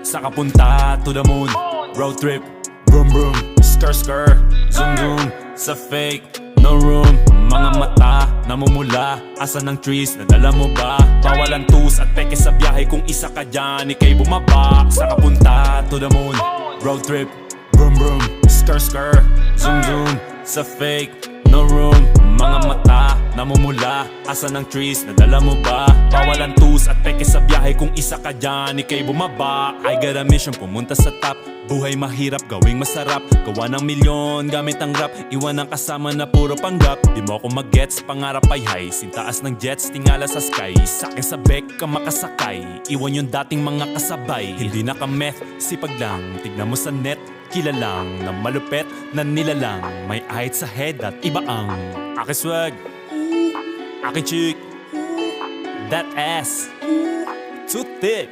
Sa kapunta to the moon, road trip, vroom vroom, skr skr, zoom zoom. Sa fake, no room. Mga mata, namumula. Asan ang trees, nadala mo ba? Bawalan tus at peke sa biyahe. Kung isa ka dyan, ikay bumaba. Sa kapunta to the moon, road trip, vroom vroom, skr skr, zoom zoom. Sa fake, no room. Mga mata, namumula. Asan ang trees, nadala mo ba? Bawalan tus at peke sa biyahe. Kung isa ka dyan, ikay bumaba. I got a mission, pumunta sa top. Buhay mahirap, gawing masarap. Gawa ng milyon, gamit ang rap. Iwan ang kasama na puro panggap. Di mo ako mag-gets, pangarap ay high. Sintaas ng jets, tingala sa sky. Sakin sa bek ka makasakay. Iwan yung dating mga kasabay. Hindi na ka-meth, sipag lang. Tignan mo sa net, kilalang na malupet na nilalang. May ahit sa head at iba ang aking swag, aking chick, that ass, too thick.